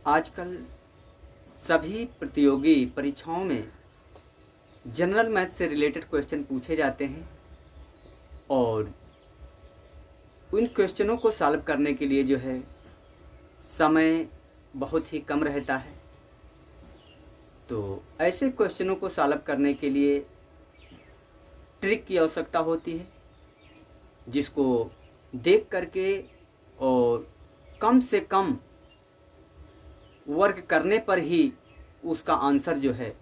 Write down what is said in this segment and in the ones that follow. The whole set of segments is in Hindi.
आजकल सभी प्रतियोगी परीक्षाओं में जनरल मैथ से रिलेटेड क्वेश्चन पूछे जाते हैं और उन क्वेश्चनों को सॉल्व करने के लिए जो है समय बहुत ही कम रहता है। तो ऐसे क्वेश्चनों को सॉल्व करने के लिए ट्रिक की आवश्यकता होती है, जिसको देख करके और कम से कम वर्क करने पर ही उसका आंसर जो है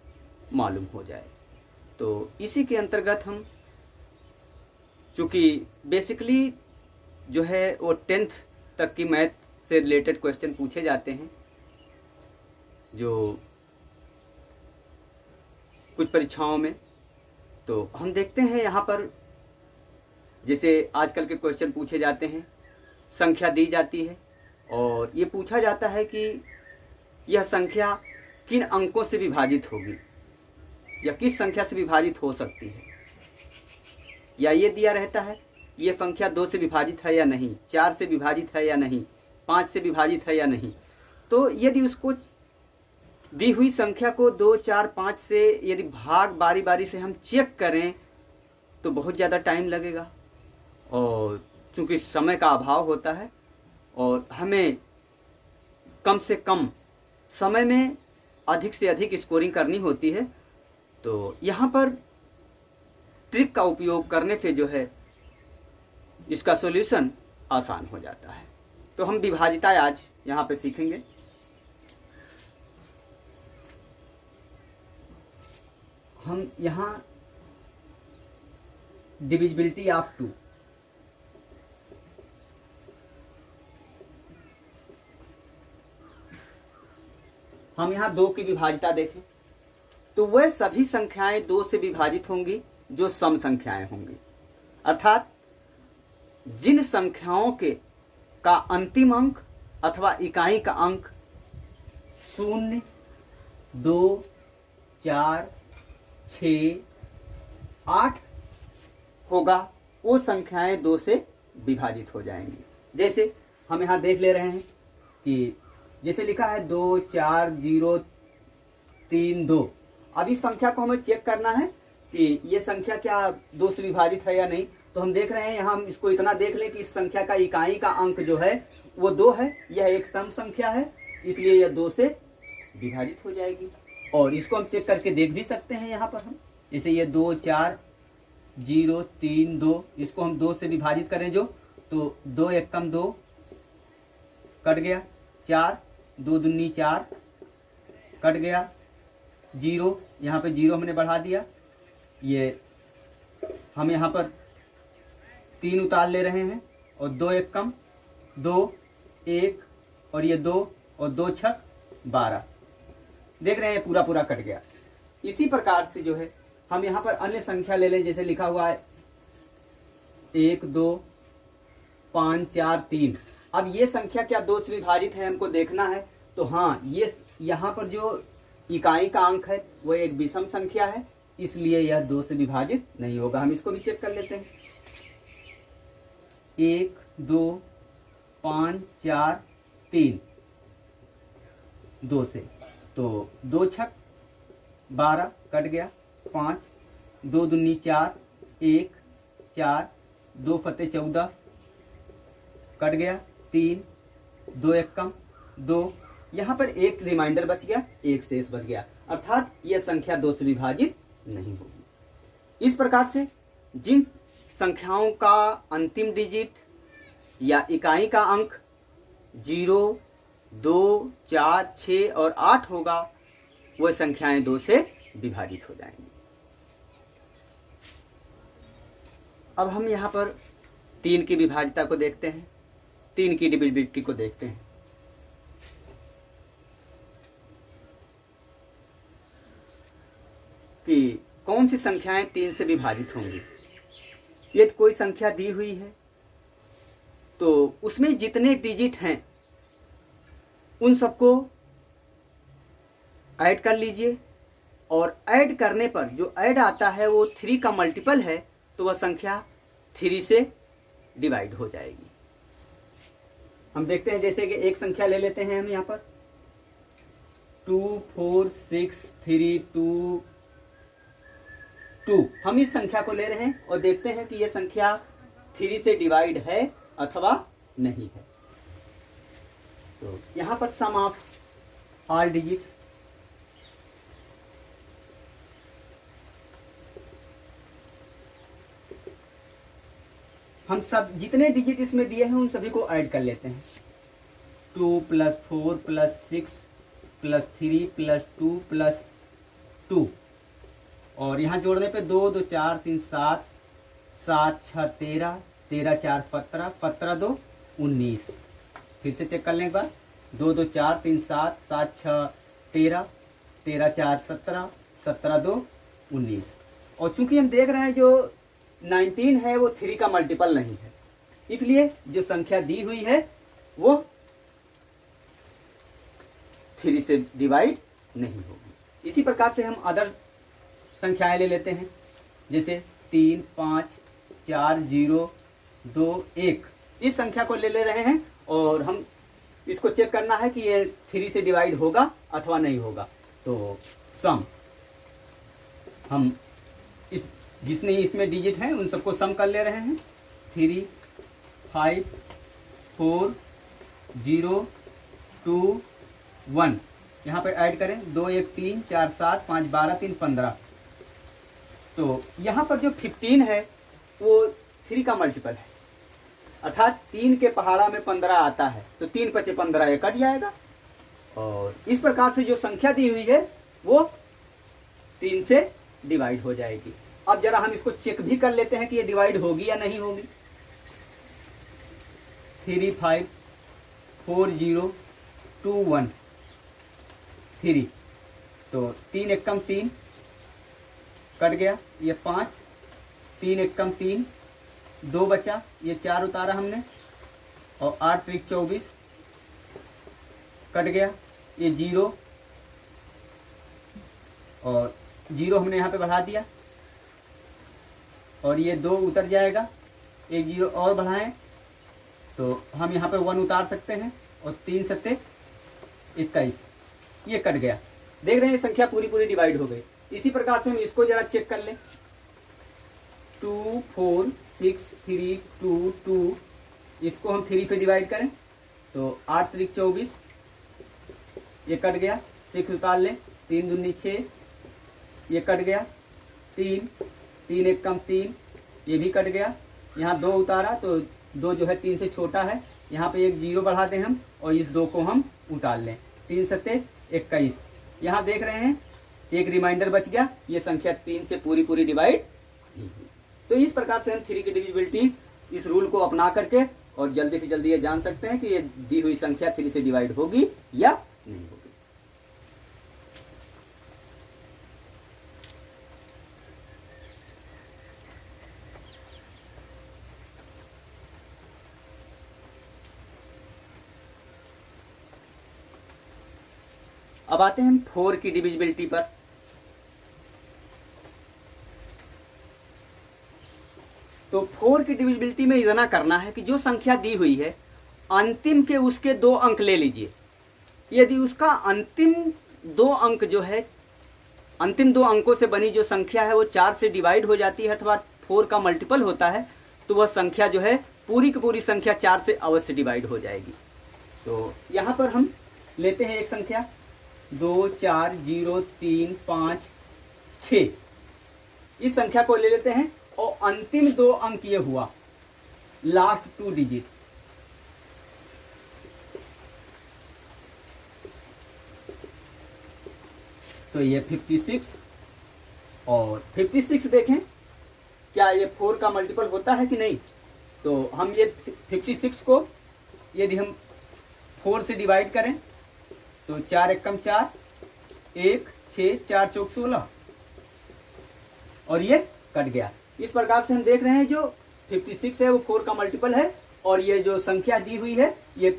मालूम हो जाए। तो इसी के अंतर्गत हम, चूँकि बेसिकली जो है वो 10th तक की मैथ से रिलेटेड क्वेश्चन पूछे जाते हैं, जो कुछ परीक्षाओं में। तो हम देखते हैं यहाँ पर, जैसे आजकल के क्वेश्चन पूछे जाते हैं, संख्या दी जाती है और ये पूछा जाता है कि यह संख्या किन अंकों से विभाजित होगी या किस संख्या से विभाजित हो सकती है, या ये दिया रहता है ये संख्या 2 से विभाजित है या नहीं, 4 से विभाजित है या नहीं, 5 से विभाजित है या नहीं। तो यदि उसको दी हुई संख्या को 2, 4, 5 से यदि भाग बारी बारी से हम चेक करें तो बहुत ज़्यादा टाइम लगेगा, और चूँकि समय का अभाव होता है और हमें कम से कम समय में अधिक से अधिक स्कोरिंग करनी होती है। तो यहाँ पर ट्रिक का उपयोग करने से जो है इसका सॉल्यूशन आसान हो जाता है। तो हम विभाजिता आज यहाँ पे सीखेंगे। हम यहाँ डिविजिबिलिटी ऑफ 2, हम यहाँ 2 की विभाजिता देखें तो वह सभी संख्याएं 2 से विभाजित होंगी जो सम संख्याएं होंगी, अर्थात जिन संख्याओं का अंतिम अंक अथवा इकाई का अंक 0, 2, 4, 6, 8 होगा, वो संख्याएं 2 से विभाजित हो जाएंगी। जैसे हम यहाँ देख ले रहे हैं कि जैसे लिखा है 2, 4, 0, 3, 2। अब इस संख्या को हमें चेक करना है कि ये संख्या क्या 2 से विभाजित है या नहीं। तो हम देख रहे हैं यहाँ, हम इसको इतना देख लें कि इस संख्या का इकाई का अंक जो है वो 2 है, यह एक सम संख्या है, इसलिए यह 2 से विभाजित हो जाएगी। और इसको हम चेक करके देख भी सकते हैं यहाँ पर हम, जैसे ये 2, 4, 0, 3, 2, इसको हम 2 से विभाजित करें जो, तो 2 एकम 2 कट गया, 4, 2 दूनी 4 कट गया, 0 यहाँ पे 0 हमने बढ़ा दिया, ये हम यहाँ पर 3 उतार ले रहे हैं और 2 एकम 2, 1 और ये 2 और 2 छक 12, देख रहे हैं पूरा पूरा कट गया। इसी प्रकार से जो है हम यहाँ पर अन्य संख्या ले लें, जैसे लिखा हुआ है 1, 2, 5, 4, 3। अब ये संख्या क्या 2 से विभाजित है हमको देखना है। तो हाँ, ये यहाँ पर जो इकाई का अंक है वो एक विषम संख्या है, इसलिए यह 2 से विभाजित नहीं होगा। हम इसको भी चेक कर लेते हैं, 1, 2, 5, 4, 3, 2 से, तो 2 छक 12 कट गया, 5, 2 दूनी 4, 1, 4, 2 फते 14 कट गया, 3, 2 एकम 2, यहाँ पर एक रिमाइंडर बच गया, एक शेष बच गया, अर्थात यह संख्या 2 से विभाजित नहीं होगी। इस प्रकार से जिन संख्याओं का अंतिम डिजिट या इकाई का अंक 0, 2, 4, 6 और 8 होगा, वह संख्याएं 2 से विभाजित हो जाएंगी। अब हम यहाँ पर 3 की विभाजिता को देखते हैं, 3 की डिविजिबिलिटी को देखते हैं। कि कौन सी संख्याएं 3 से विभाजित होंगी। यदि कोई संख्या दी हुई है तो उसमें जितने डिजिट हैं उन सबको ऐड कर लीजिए, और ऐड करने पर जो ऐड आता है वो 3 का मल्टीपल है, तो वह संख्या 3 से डिवाइड हो जाएगी। हम देखते हैं, जैसे कि एक संख्या ले लेते हैं हम यहाँ पर 2 4 6 3 2 2। हम इस संख्या को ले रहे हैं और देखते हैं कि यह संख्या 3 से डिवाइड है अथवा नहीं है। तो यहां पर सम ऑफ ऑल डिजिट्स, हम सब जितने डिजिट इसमें दिए हैं उन सभी को ऐड कर लेते हैं। 2 + 4 + 6 + 3 + 2 + 2 और यहाँ जोड़ने पे 2 2 4 3 7 7 6 13 13 4 15 15 2 19। फिर से चेक कर लें एक बार। 2 2 4 3 7 7 6 13 13 4 17 17 2 19। और चूंकि हम देख रहे हैं जो 19 है वो 3 का मल्टीपल नहीं है, इसलिए जो संख्या दी हुई है वो 3 से डिवाइड नहीं होगी। इसी प्रकार से हम अदर संख्याएं ले लेते हैं, जैसे 3 5 4 0 2 1। इस संख्या को ले रहे हैं और हम इसको चेक करना है कि ये 3 से डिवाइड होगा अथवा नहीं होगा। तो सम, हम इस जिसने इसमें डिजिट हैं उन सबको सम कर ले रहे हैं। 3 5 4 0 2 1। यहाँ पर ऐड करें 2 1 3 4 7 5 12 3 15। तो यहाँ पर जो 15 है वो 3 का मल्टीपल है, अर्थात 3 के पहाड़ा में 15 आता है तो 3 × 5 = 15, ये कट जाएगा। और इस प्रकार से जो संख्या दी हुई है वो 3 से डिवाइड हो जाएगी। अब जरा हम इसको चेक भी कर लेते हैं कि ये डिवाइड होगी या नहीं होगी। 3 5 4 0 2 1 3। तो 3 एकम 3 कट गया, ये 5, 3 एकम 3 2 बचा, ये 4 उतारा हमने, और 8 त्रिक 24 कट गया, ये 0 और 0 हमने यहाँ पे बढ़ा दिया और ये 2 उतर जाएगा, एक 0 और बढ़ाएं तो हम यहाँ पे 1 उतार सकते हैं और 3 7 21, ये कट गया। देख रहे हैं संख्या पूरी पूरी डिवाइड हो गई। इसी प्रकार से हम इसको जरा चेक कर लें। 2 4 6 3 2 2, इसको हम 3 पे डिवाइड करें तो 8 त्रिक 24, ये कट गया, 6 उतार लें, 3 दूनी 6, ये कट गया, 3 3 एकम 3, ये भी कट गया, यहाँ 2 उतारा तो 2 जो है 3 से छोटा है, यहाँ पे एक 0 बढ़ा दें हम और इस 2 को हम उतार लें, 3 7 21। यहाँ देख रहे हैं एक रिमाइंडर बच गया, ये संख्या 3 से पूरी पूरी डिवाइड। तो इस प्रकार से हम 3 की डिविजिबिलिटी इस रूल को अपना करके और जल्दी से जल्दी ये जान सकते हैं कि ये दी हुई संख्या 3 से डिवाइड होगी या नहीं होगी। अब आते हैं हम 4 की डिविजिबिलिटी पर। तो 4 की डिविजिबिलिटी में इतना करना है कि जो संख्या दी हुई है अंतिम के उसके 2 अंक ले लीजिए। यदि उसका अंतिम 2 अंक जो है, अंतिम 2 अंकों से बनी जो संख्या है वो 4 से डिवाइड हो जाती है अथवा 4 का मल्टीपल होता है, तो वह संख्या जो है पूरी की पूरी संख्या 4 से अवश्य डिवाइड हो जाएगी। तो यहाँ पर हम लेते हैं एक संख्या 2 4 0 3 5 6। इस संख्या को ले लेते हैं और अंतिम 2 अंक ये हुआ, लास्ट 2 डिजिट। तो ये 56 और 56 देखें क्या ये 4 का मल्टीपल होता है कि नहीं। तो हम ये 56 को यदि हम 4 से डिवाइड करें तो 4 एकम 4, 1 6 4 चौक 16 और ये कट गया। इस प्रकार से हम देख रहे हैं जो 56 है वो 4 का मल्टीपल है और ये जो संख्या दी हुई है ये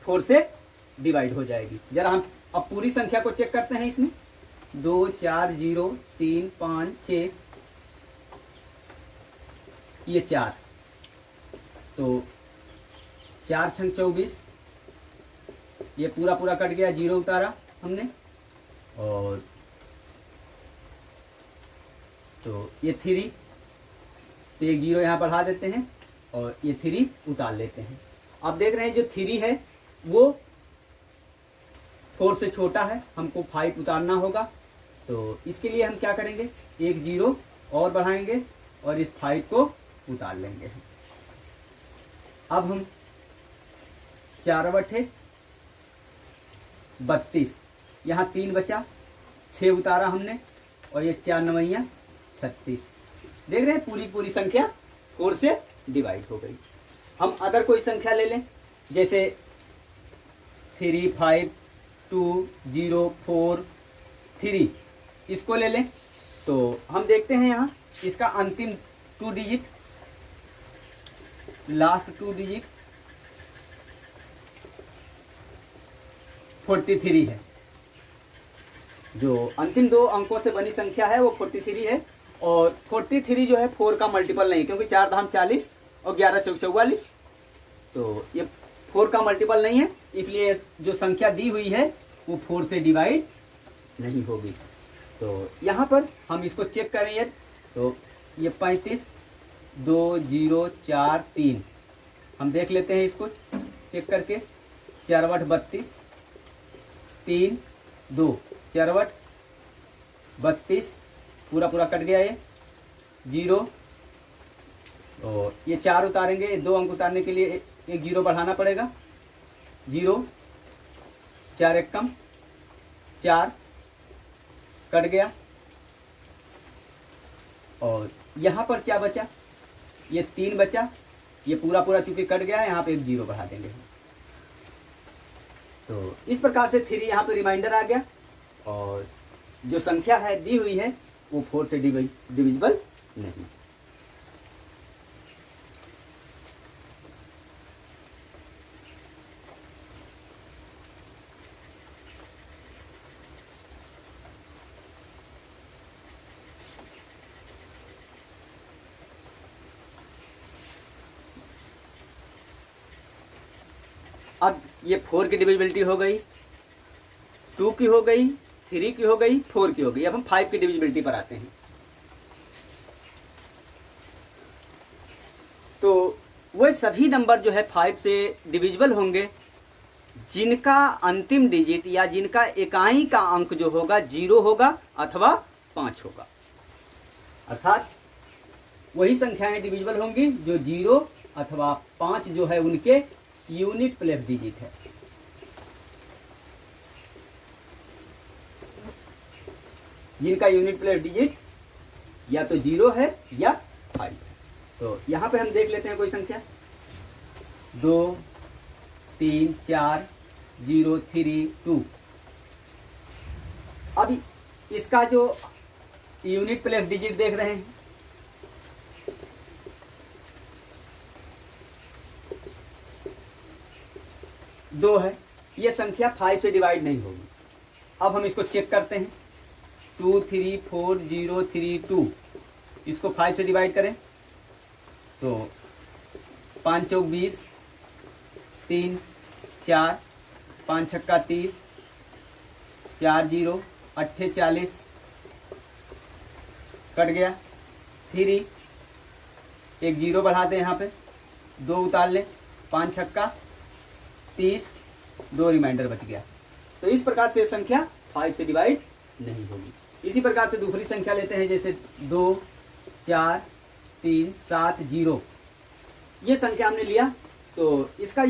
4 से डिवाइड हो जाएगी। जरा हम अब पूरी संख्या को चेक करते हैं। इसमें 2 4 0 3 5 6, ये 4, तो 4 × 24, ये पूरा पूरा कट गया, 0 उतारा हमने, और तो ये 3, तो एक 0 यहाँ बढ़ा देते हैं और ये 3 उतार लेते हैं। आप देख रहे हैं जो 3 है वो 4 से छोटा है, हमको 5 उतारना होगा। तो इसके लिए हम क्या करेंगे, एक 0 और बढ़ाएंगे और इस 5 को उतार लेंगे। अब हम 4 बटे 32, यहाँ 3 बचा, 6 उतारा हमने और ये 4 9 36। देख रहे हैं पूरी संख्या 4 से डिवाइड हो गई। हम अदर कोई संख्या ले लें, जैसे 3 5 2 0 4 3, इसको ले लें। तो हम देखते हैं यहाँ इसका अंतिम 2 डिजिट, लास्ट 2 डिजिट 43 है। जो अंतिम 2 अंकों से बनी संख्या है वो 43 है। और 43 जो है 4 का मल्टीपल नहीं, क्योंकि 4 धाम 40 और 11 चौक 44, तो ये 4 का मल्टीपल नहीं है, इसलिए जो संख्या दी हुई है वो 4 से डिवाइड नहीं होगी। तो यहाँ पर हम इसको चेक करें, तो ये 35 2 0 4 3, हम देख लेते हैं इसको चेक करके। 4 बट 32 3 2, 4 बट 32 पूरा कट गया, ये 0 और ये 4 उतारेंगे, 2 अंक उतारने के लिए एक 0 बढ़ाना पड़ेगा। 0 4 एक कम 4 कट गया। और यहाँ पर क्या बचा, ये 3 बचा, ये पूरा चूंकि कट गया है, यहाँ पे एक 0 बढ़ा देंगे। तो इस प्रकार से 3 यहाँ पे रिमाइंडर आ गया और जो संख्या है दी हुई है वो 4 से डिविजिबल नहीं। अब ये 4 की डिविजिबिलिटी हो गई, 2 की हो गई, 3 की हो गई, 4 की हो गई। अब हम 5 की डिविजिबिलिटी पर आते हैं। तो वह सभी नंबर जो है 5 से डिविजिबल होंगे जिनका अंतिम डिजिट या जिनका इकाई का अंक जो होगा 0 होगा अथवा 5 होगा। अर्थात वही संख्याएं डिविजिबल होंगी जो 0 अथवा 5 जो है उनके यूनिट प्लेस डिजिट है। जिनका यूनिट प्लेस डिजिट या तो 0 है या 5 है। तो यहां पे हम देख लेते हैं कोई संख्या 2 3 4 0 3 2। अब इसका जो यूनिट प्लेस डिजिट देख रहे हैं 2 है, ये संख्या 5 से डिवाइड नहीं होगी। अब हम इसको चेक करते हैं 2 3 4 0 3 2, इसको 5 से डिवाइड करें तो 5 चौक 20, 3 4, 5 छक्का 30, 4 0 8 40 कट गया। 3 एक 0 बढ़ा दें, यहाँ पे 2 उतार लें, 5 छक्का 30, 2 रिमाइंडर बच गया। तो इस प्रकार से संख्या 5 से डिवाइड नहीं होगी। इसी प्रकार से दूसरी संख्या लेते हैं, जैसे 2 4 3 7 0। ये संख्या हमने लिया तो इसका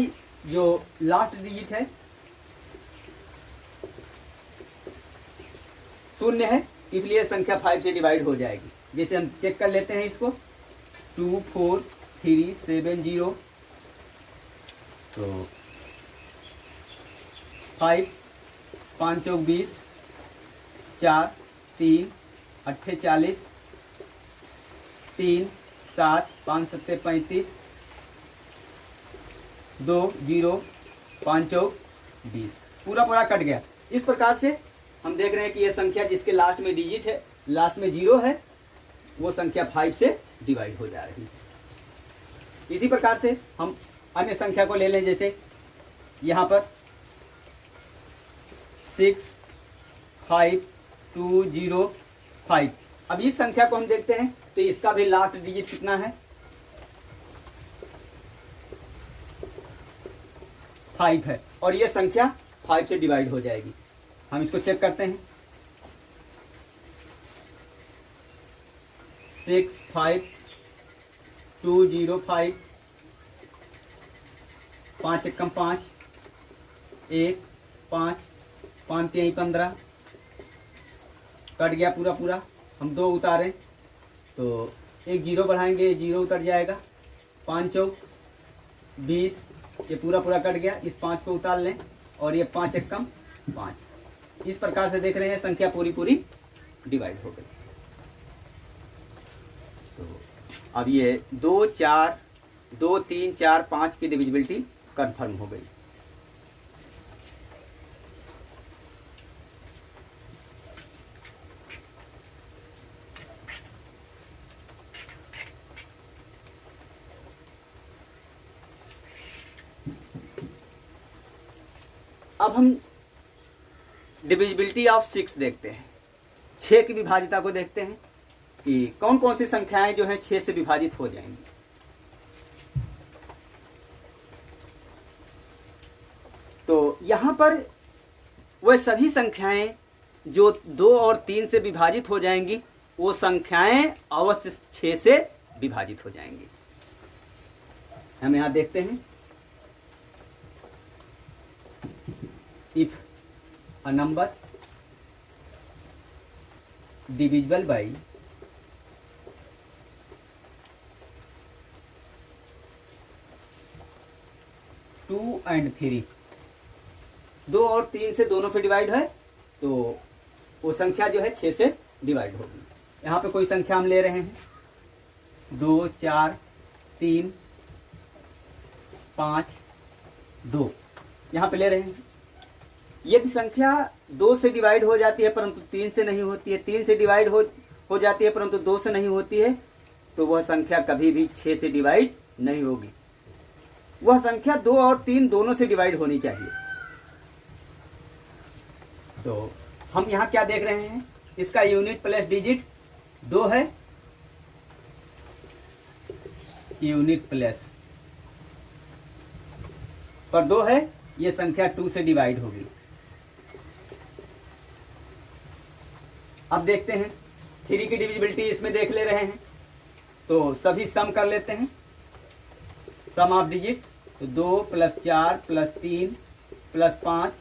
जो लास्ट डिजिट है 0 है, इसलिए संख्या 5 से डिवाइड हो जाएगी। जैसे हम चेक कर लेते हैं इसको 2 4 3 7 0, तो 5 5 चौक 20, 4 3 8 40, 3 7 5 7 35, 2 0 5 चौक 20, पूरा कट गया। इस प्रकार से हम देख रहे हैं कि यह संख्या जिसके लास्ट में डिजिट है, लास्ट में 0 है, वो संख्या 5 से डिवाइड हो जा रही है। इसी प्रकार से हम अन्य संख्या को ले लें, जैसे यहाँ पर 6 5205। अब इस संख्या को हम देखते हैं तो इसका भी लास्ट डिजिट कितना है, 5 है, और ये संख्या 5 से डिवाइड हो जाएगी। हम इसको चेक करते हैं। 65205, 5 एकम 5, 1 5 5 3 15, कट गया पूरा पूरा। हम 2 उतारें तो एक 0 बढ़ाएंगे, 0 उतर जाएगा। 5 चौक 20, ये पूरा पूरा कट गया। इस 5 को उतार लें और ये 5 एकम 5। इस प्रकार से देख रहे हैं संख्या पूरी पूरी डिवाइड हो गई। तो अब ये 2 4 2 3 4 5 की डिविजिबिलिटी कंफर्म हो गई। अब हम डिविजिबिलिटी ऑफ 6 देखते हैं। 6 की विभाजिता को देखते हैं कि कौन कौन सी संख्याएं जो है 6 से विभाजित हो जाएंगी। तो यहां पर वह सभी संख्याएं जो 2 और 3 से विभाजित हो जाएंगी, वो संख्याएं अवश्य 6 से विभाजित हो जाएंगी। हम यहां देखते हैं, if a number divisible by 2 and 3, 2 और 3 से दोनों से डिवाइड है तो वो संख्या जो है 6 से डिवाइड होगी। यहाँ पे कोई संख्या हम ले रहे हैं 2 4 3 5 2, यहाँ पे ले रहे हैं। यदि संख्या 2 से डिवाइड हो जाती है परंतु 3 से नहीं होती है, 3 से डिवाइड हो जाती है परंतु 2 से नहीं होती है, तो वह संख्या कभी भी 6 से डिवाइड नहीं होगी। वह संख्या 2 और 3 दोनों से डिवाइड होनी चाहिए। तो हम यहाँ क्या देख रहे हैं, इसका यूनिट प्लस डिजिट 2 है, यूनिट प्लस पर 2 है, ये संख्या 2 से डिवाइड होगी। अब देखते हैं 3 की डिविजिबिलिटी इसमें देख ले रहे हैं, तो सभी सम कर लेते हैं। सम ऑफ डिजिट तो 2 + 4 + 3 + 5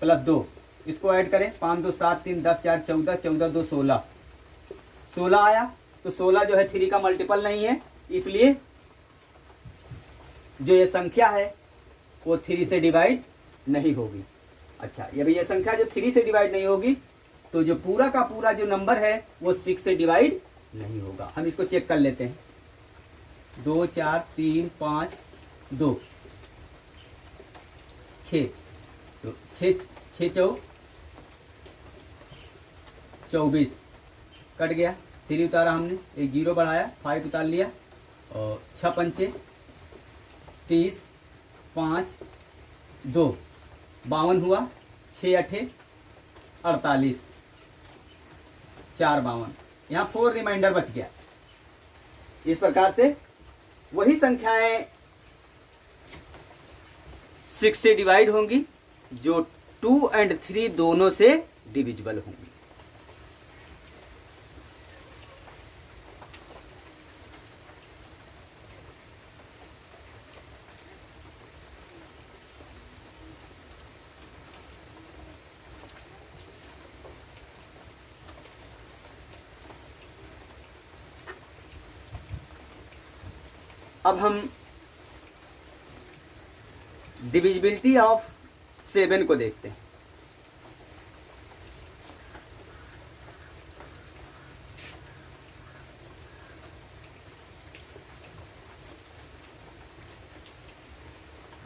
+ 2, इसको ऐड करें। 5 2 7 3 10 4 14, 14 2 16, 16 आया। तो 16 जो है 3 का मल्टीपल नहीं है, इसलिए जो ये संख्या है वो 3 से डिवाइड नहीं होगी। अच्छा, ये भी ये संख्या जो 3 से डिवाइड नहीं होगी, तो जो पूरा का पूरा जो नंबर है वो 6 से डिवाइड नहीं होगा। हम इसको चेक कर लेते हैं। 2 4 3 5 2 6, तो 6 चौ 24, कट गया। 3 उतारा हमने, एक 0 बढ़ाया, 5 उतार लिया, और 6 पंचे 30, 5 2 52 हुआ, 6 8 48, 4 52, यहाँ 4 रिमाइंडर बच गया। इस प्रकार से वही संख्याएं 6 से डिवाइड होंगी जो 2 और 3 दोनों से डिविजिबल होंगी। अब हम डिविजिबिलिटी ऑफ 7 को देखते हैं।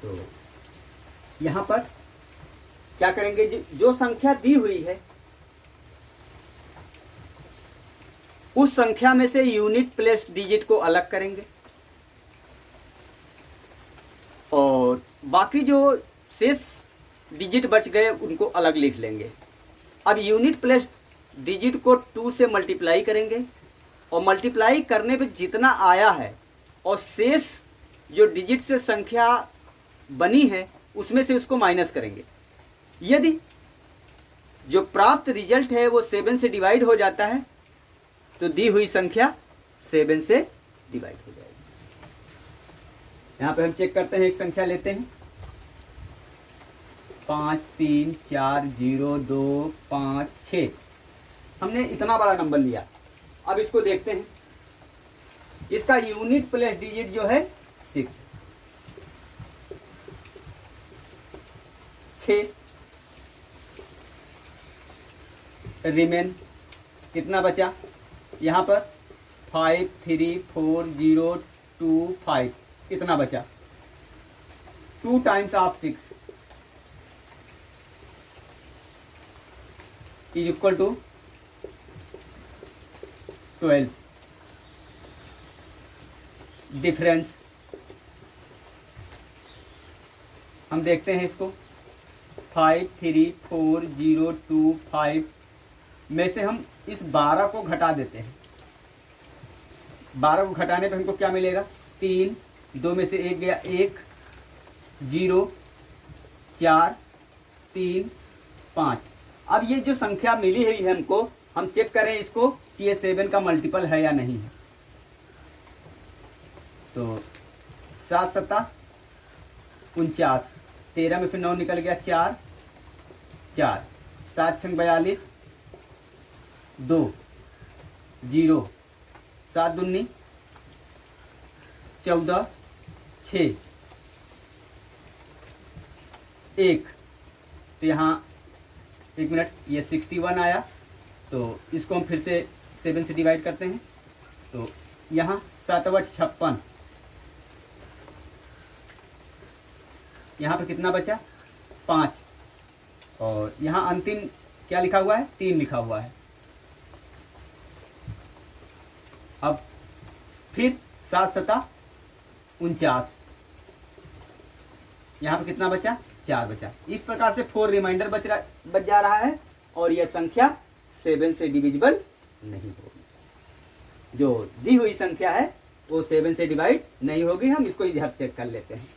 तो यहां पर क्या करेंगे, जो संख्या दी हुई है उस संख्या में से यूनिट प्लस डिजिट को अलग करेंगे और बाकी जो शेष डिजिट बच गए उनको अलग लिख लेंगे। अब यूनिट प्लेस डिजिट को 2 से मल्टीप्लाई करेंगे और मल्टीप्लाई करने पे जितना आया है और शेष जो डिजिट से संख्या बनी है उसमें से उसको माइनस करेंगे। यदि जो प्राप्त रिजल्ट है वो 7 से डिवाइड हो जाता है तो दी हुई संख्या 7 से डिवाइड हो जाएगी। यहाँ पे हम चेक करते हैं, एक संख्या लेते हैं 5 3 4 0 2 5 6। हमने इतना बड़ा नंबर लिया। अब इसको देखते हैं, इसका यूनिट प्लेस डिजिट जो है 6 रिमेन कितना बचा यहाँ पर 5 3 4 0 2 5 कितना बचा 2 times of 6 is equal to 12। Difference हम देखते हैं इसको 5 3 4 0 2 5 में से हम इस 12 को घटा देते हैं। 12 को घटाने पर हमको क्या मिलेगा 3, 2 में से 1 गया 1 0 4 3 5। अब ये जो संख्या मिली हुई है हमको, हम चेक करें इसको कि ये 7 का मल्टीपल है या नहीं है। तो 7 7 49, 13 में फिर 9 निकल गया 4 4 7 6 42 2 0 7 दूनी 14 6 1। तो यहाँ 1 मिनट, ये 61 आया। तो इसको हम फिर से 7 से डिवाइड करते हैं। तो यहाँ 7 8 56, यहाँ पर कितना बचा 5 और यहाँ अंतिम क्या लिखा हुआ है 3 लिखा हुआ है। अब फिर 7 7 49, यहाँ पर कितना बचा 4 बचा। इस प्रकार से 4 रिमाइंडर बच जा रहा है और यह संख्या 7 से डिविजिबल नहीं होगी। जो दी हुई संख्या है वो 7 से डिवाइड नहीं होगी। हम इसको इधर चेक कर लेते हैं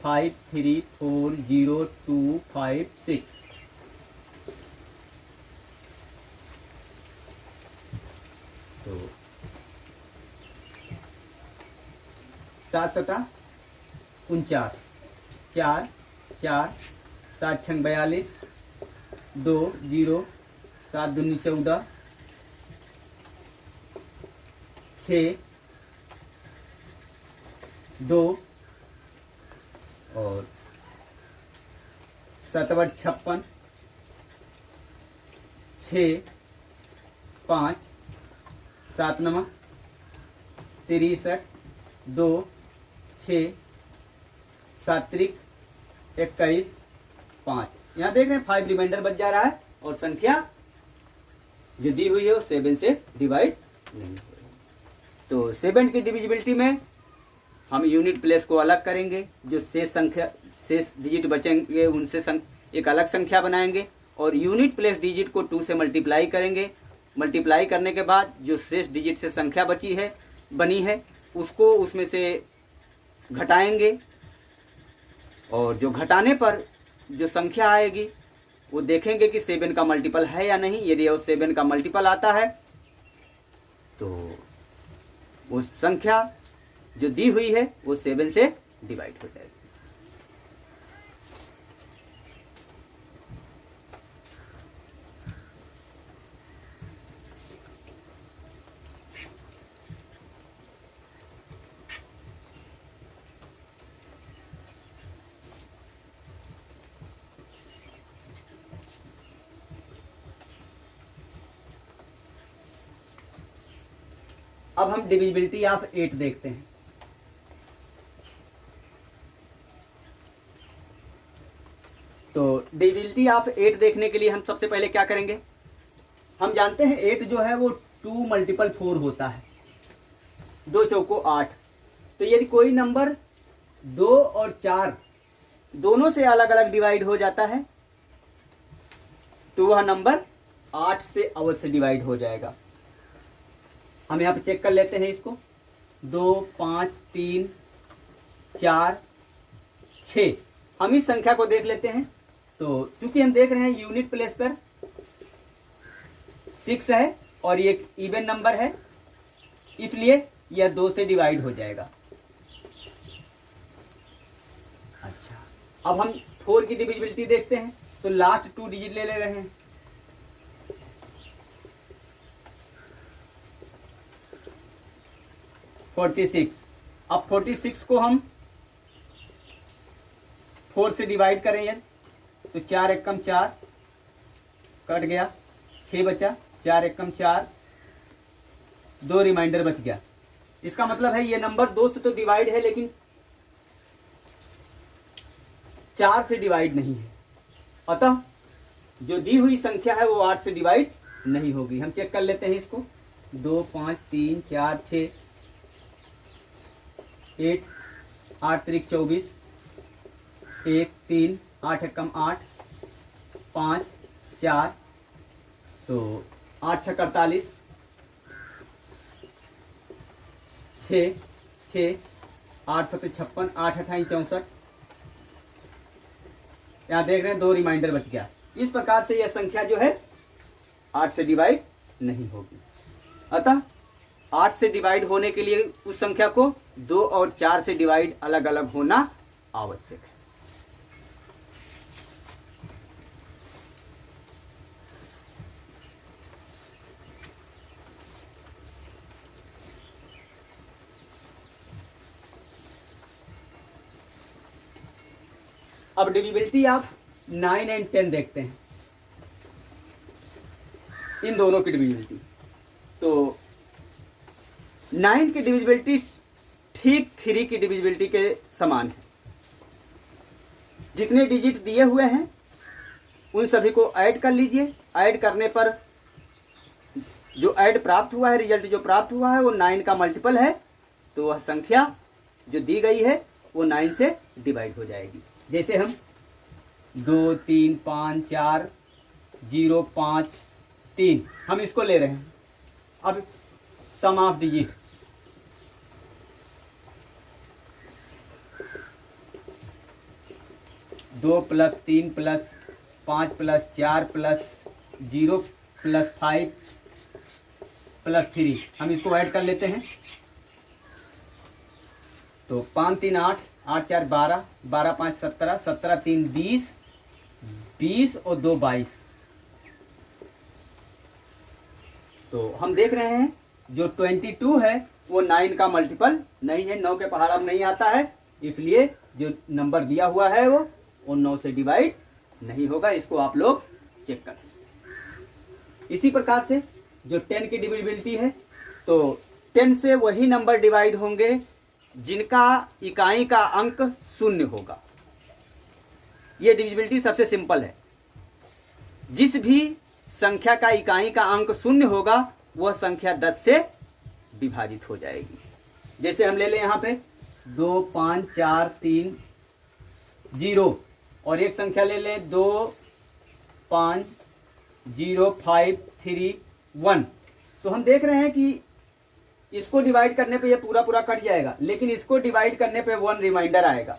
5 3 4 0 2 5 6। तो 7 7 49, 4 4 7 6 42 2 0 7 दूनी 14 6 2 और 7 8 56 6 5 7 9 63 2 6 7 3 21 5। यहाँ देख रहे हैं 5 रिमाइंडर बच जा रहा है और संख्या जो दी हुई है वो 7 से डिवाइड नहीं हो रही। तो 7 की डिविजिबिलिटी में हम यूनिट प्लेस को अलग करेंगे, जो शेष डिजिट बचेंगे उनसे एक अलग संख्या बनाएंगे और यूनिट प्लेस डिजिट को 2 से मल्टीप्लाई करेंगे। मल्टीप्लाई करने के बाद जो शेष डिजिट से संख्या बनी है उसको उसमें से घटाएंगे और जो घटाने पर जो संख्या आएगी वो देखेंगे कि 7 का मल्टीपल है या नहीं। यदि वो 7 का मल्टीपल आता है तो वो संख्या जो दी हुई है वो 7 से डिवाइड हो जाएगी। अब हम डिविजिबिलिटी ऑफ 8 देखते हैं। तो डिविजिबिलिटी ऑफ 8 देखने के लिए हम सबसे पहले क्या करेंगे, हम जानते हैं 8 जो है वो 2 मल्टीपल 4 होता है, 2 चौको 8। तो यदि कोई नंबर 2 और 4 दोनों से अलग अलग डिवाइड हो जाता है तो वह नंबर 8 से अवश्य डिवाइड हो जाएगा। हम यहाँ पे चेक कर लेते हैं इसको। 2, 5, 3, 4, 6। हम इस संख्या को देख लेते हैं। तो चूंकि हम देख रहे हैं यूनिट प्लेस पर 6 है और ये एक इवन नंबर है, इसलिए यह 2 से डिवाइड हो जाएगा। अच्छा, अब हम 4 की डिविजिबिलिटी देखते हैं। तो लास्ट 2 डिजिट ले रहे हैं। अब 46 को हम 4 से डिवाइड करें तो 4 एकम 4 कट गया, 6 बचा, 4 एकम 4, 2 रिमाइंडर बच गया। इसका मतलब है ये नंबर 2 से तो डिवाइड है लेकिन 4 से डिवाइड नहीं है। अतः जो दी हुई संख्या है वो 8 से डिवाइड नहीं होगी। हम चेक कर लेते हैं इसको। 2, 5, 3, 4, 6, 8, 8 त्रिक 24, 1, 3, 8 एकम 8, 5, 4, तो 8 छः 48, 6, 8 सत्ते 56, 8 अट्ठाईस 64। यहाँ देख रहे हैं 2 रिमाइंडर बच गया। इस प्रकार से यह संख्या जो है 8 से डिवाइड नहीं होगी। अतः 8 से डिवाइड होने के लिए उस संख्या को 2 और 4 से डिवाइड अलग अलग होना आवश्यक है। अब डिविजिबिलिटी ऑफ 9 एंड 10 देखते हैं, इन दोनों की डिविजिबिलिटी। तो 9 की डिविजिबिलिटी ठीक 3 की डिविजिबिलिटी के समान है। जितने डिजिट दिए हुए हैं उन सभी को ऐड कर लीजिए। ऐड करने पर जो ऐड प्राप्त हुआ है, रिजल्ट जो प्राप्त हुआ है वो 9 का मल्टीपल है, तो वह संख्या जो दी गई है वो 9 से डिवाइड हो जाएगी। जैसे हम 2, 3, 5, 4, 0, 5, 3 हम इसको ले रहे हैं। अब सम ऑफ डिजिट, दो plus 3 plus 5 plus 4 plus 0 plus 5 plus 3 हम इसको ऐड कर लेते हैं। तो 5, 3, 8, 8, 4, 12, 12, 5, 17, 17, 3, 20, 20 और 2, 22। तो हम देख रहे हैं जो 22 है वो 9 का मल्टीपल नहीं है, 9 के पहाड़ अब नहीं आता है, इसलिए जो नंबर दिया हुआ है वो 9 से डिवाइड नहीं होगा। इसको आप लोग चेक कर। इसी प्रकार से जो 10 की डिविजिबिलिटी है, तो 10 से वही नंबर डिवाइड होंगे जिनका इकाई का अंक 0 होगा। यह डिविजिबिलिटी सबसे सिंपल है। जिस भी संख्या का इकाई का अंक 0 होगा वह संख्या 10 से विभाजित हो जाएगी। जैसे हम ले लें यहाँ पे 2, 5, 4, 3, 0 और एक संख्या ले लें 2, 5, 0, 5, 3, 1। तो हम देख रहे हैं कि इसको डिवाइड करने पे ये पूरा कट जाएगा, लेकिन इसको डिवाइड करने पे 1 रिमाइंडर आएगा।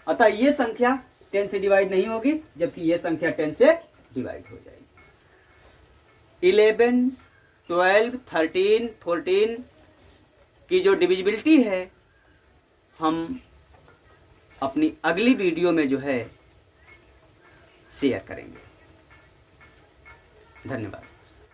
अतः ये संख्या 10 से डिवाइड नहीं होगी, जबकि ये संख्या 10 से डिवाइड हो जाएगी। 11, 12, 13, 14 की जो डिविजिबिलिटी है हम अपनी अगली वीडियो में जो है शेयर करेंगे। धन्यवाद।